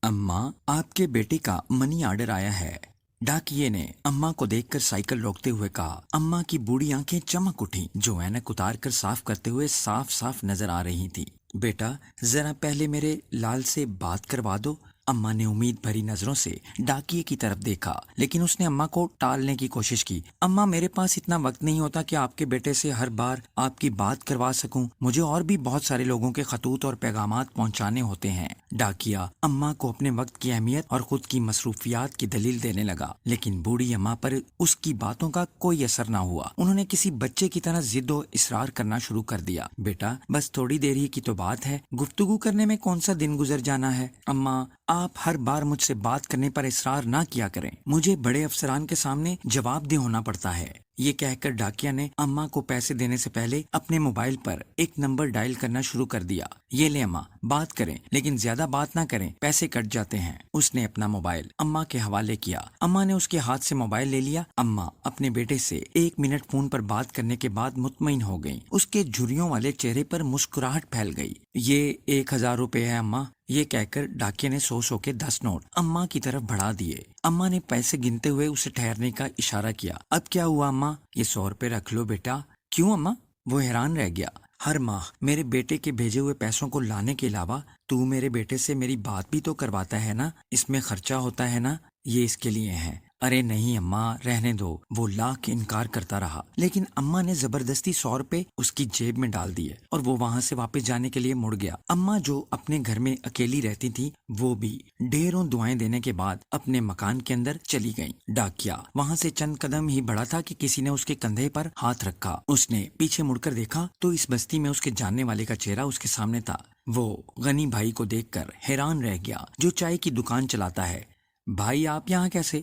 اماں، آپ کے بیٹے کا منی آرڈر آیا ہے۔ ڈاکیے نے اماں کو دیکھ کر سائیکل روکتے ہوئے کہا۔ اماں کی بوڑھی آنکھیں چمک اٹھیں جو اینک اتار کر صاف کرتے ہوئے صاف صاف نظر آ رہی تھی۔ بیٹا، ذرا پہلے میرے لال سے بات کروا دو۔ اماں نے امید بھری نظروں سے ڈاکیے کی طرف دیکھا، لیکن اس نے اماں کو ٹالنے کی کوشش کی۔ اماں، میرے پاس اتنا وقت نہیں ہوتا کہ آپ کے بیٹے سے ہر بار آپ کی بات کروا سکوں۔ مجھے اور بھی بہت سارے لوگوں کے خطوط اور پیغامات پہنچانے ہوتے ہیں۔ ڈاکیا اماں کو اپنے وقت کی اہمیت اور خود کی مصروفیات کی دلیل دینے لگا، لیکن بوڑھی اماں پر اس کی باتوں کا کوئی اثر نہ ہوا۔ انہوں نے کسی بچے کی طرح ضد و اصرار کرنا شروع کر دیا۔ بیٹا، بس تھوڑی دیر ہی کی تو بات ہے، گفتگو کرنے میں کون سا دن گزر جانا ہے۔ اماں، آپ ہر بار مجھ سے بات کرنے پر اصرار نہ کیا کریں، مجھے بڑے افسران کے سامنے جواب دہ ہونا پڑتا ہے۔ یہ کہہ کر ڈاکیا نے اماں کو پیسے دینے سے پہلے اپنے موبائل پر ایک نمبر ڈائل کرنا شروع کر دیا۔ یہ لے اماں، بات کریں لیکن زیادہ بات نہ کریں، پیسے کٹ جاتے ہیں۔ اس نے اپنا موبائل اماں کے حوالے کیا۔ اماں نے اس کے ہاتھ سے موبائل لے لیا۔ اماں اپنے بیٹے سے 1 منٹ فون پر بات کرنے کے بعد مطمئن ہو گئیں۔ اس کے جھریوں والے چہرے پر مسکراہٹ پھیل گئی۔ یہ 1000 روپے ہے اماں، یہ کہہ کر ڈاکیے نے 100 کے 10 نوٹ اماں کی طرف بڑھا دیے۔ اماں نے پیسے گنتے ہوئے اسے ٹھہرنے کا اشارہ کیا۔ اب کیا ہوا اماں؟ یہ 100 روپے رکھ لو بیٹا۔ کیوں اماں؟ وہ حیران رہ گیا۔ ہر ماہ میرے بیٹے کے بھیجے ہوئے پیسوں کو لانے کے علاوہ تو میرے بیٹے سے میری بات بھی تو کرواتا ہے نا، اس میں خرچہ ہوتا ہے نا، یہ اس کے لیے ہے۔ ارے نہیں اماں، رہنے دو۔ وہ لاکھ انکار کرتا رہا، لیکن اماں نے زبردستی 100 روپے اس کی جیب میں ڈال دیے اور وہ وہاں سے واپس جانے کے لیے مڑ گیا۔ اماں جو اپنے گھر میں اکیلی رہتی تھی، وہ بھی ڈھیروں دعائیں دینے کے بعد اپنے مکان کے اندر چلی گئیں۔ ڈاکیا وہاں سے چند قدم ہی بڑھا تھا کہ کسی نے اس کے کندھے پر ہاتھ رکھا۔ اس نے پیچھے مڑ کر دیکھا تو اس بستی میں اس کے جاننے والے کا چہرہ اس کے سامنے تھا۔ وہ غنی بھائی کو دیکھ کر حیران رہ گیا، جو چائے کی دکان چلاتا ہے۔ بھائی، آپ یہاں کیسے؟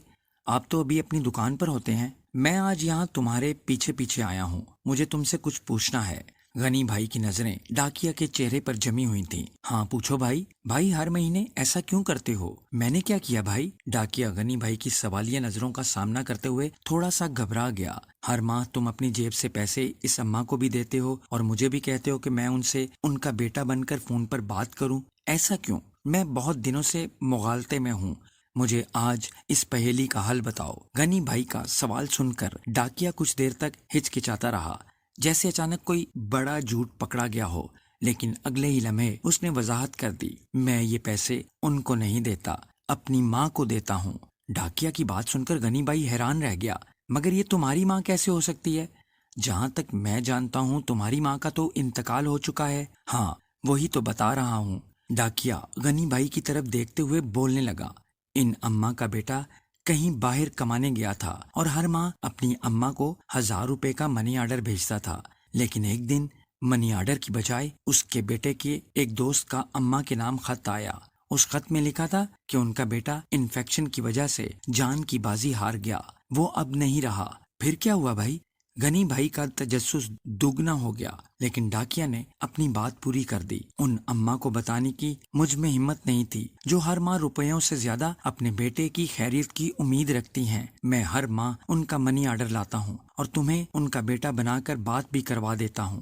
آپ تو ابھی اپنی دکان پر ہوتے ہیں۔ میں آج یہاں تمہارے پیچھے پیچھے آیا ہوں، مجھے تم سے کچھ پوچھنا ہے۔ غنی بھائی کی نظریں ڈاکیا کے چہرے پر جمی ہوئی تھیں۔ ہاں پوچھو بھائی۔ بھائی، ہر مہینے ایسا کیوں کرتے ہو؟ میں نے کیا کیا بھائی؟ ڈاکیا غنی بھائی کی سوالیہ نظروں کا سامنا کرتے ہوئے تھوڑا سا گھبرا گیا۔ ہر ماہ تم اپنی جیب سے پیسے اس اماں کو بھی دیتے ہو اور مجھے بھی کہتے ہو کہ میں ان سے ان کا بیٹا بن کر فون پر بات کروں، ایسا کیوں؟ میں بہت دنوں سے مغالطے میں ہوں، مجھے آج اس پہیلی کا حل بتاؤ۔ غنی بھائی کا سوال سن کر ڈاکیا کچھ دیر تک ہچکچاتا رہا، جیسے اچانک کوئی بڑا جھوٹ پکڑا گیا ہو، لیکن اگلے ہی لمحے اس نے وضاحت کر دی۔ میں یہ پیسے ان کو نہیں دیتا، اپنی ماں کو دیتا ہوں۔ ڈاکیا کی بات سن کر غنی بھائی حیران رہ گیا۔ مگر یہ تمہاری ماں کیسے ہو سکتی ہے؟ جہاں تک میں جانتا ہوں تمہاری ماں کا تو انتقال ہو چکا ہے۔ ہاں، وہی تو بتا رہا ہوں۔ ڈاکیا غنی بھائی کی طرف دیکھتے ہوئے بولنے لگا۔ ان اماں کا بیٹا کہیں باہر کمانے گیا تھا اور ہر ماہ اپنی اماں کو 1000 روپے کا منی آرڈر بھیجتا تھا، لیکن ایک دن منی آرڈر کی بجائے اس کے بیٹے کے ایک دوست کا اماں کے نام خط آیا۔ اس خط میں لکھا تھا کہ ان کا بیٹا انفیکشن کی وجہ سے جان کی بازی ہار گیا، وہ اب نہیں رہا۔ پھر کیا ہوا بھائی؟ غنی بھائی کا تجسس دگنا ہو گیا، لیکن ڈاکیا نے اپنی بات پوری کر دی۔ ان اماں کو بتانے کی مجھ میں ہمت نہیں تھی، جو ہر ماہ روپیوں سے زیادہ اپنے بیٹے کی خیریت کی امید رکھتی ہیں۔ میں ہر ماہ ان کا منی آرڈر لاتا ہوں اور تمہیں ان کا بیٹا بنا کر بات بھی کروا دیتا ہوں۔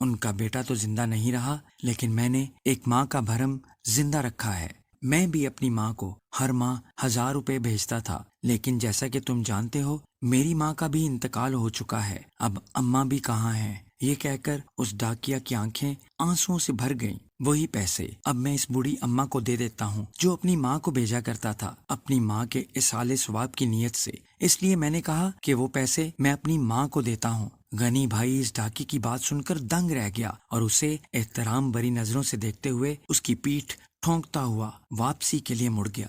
ان کا بیٹا تو زندہ نہیں رہا، لیکن میں نے ایک ماں کا بھرم زندہ رکھا ہے۔ میں بھی اپنی ماں کو ہر ماہ 1000 روپے بھیجتا تھا، لیکن جیسا کہ تم جانتے ہو میری ماں کا بھی انتقال ہو چکا ہے، اب اماں بھی کہاں ہیں؟ یہ کہہ کر اس ڈاکیا کی آنکھیں آنسوؤں سے بھر گئیں۔ وہی پیسے اب میں اس بوڑھی اماں کو دے دیتا ہوں جو اپنی ماں کو بھیجا کرتا تھا، اپنی ماں کے اصالِ ثواب کی نیت سے۔ اس لیے میں نے کہا کہ وہ پیسے میں اپنی ماں کو دیتا ہوں۔ غنی بھائی اس ڈاکی کی بات سن کر دنگ رہ گیا اور اسے احترام بھری نظروں سے دیکھتے ہوئے اس کی پیٹھ ٹھونکتا ہوا واپسی کے لیے مڑ گیا۔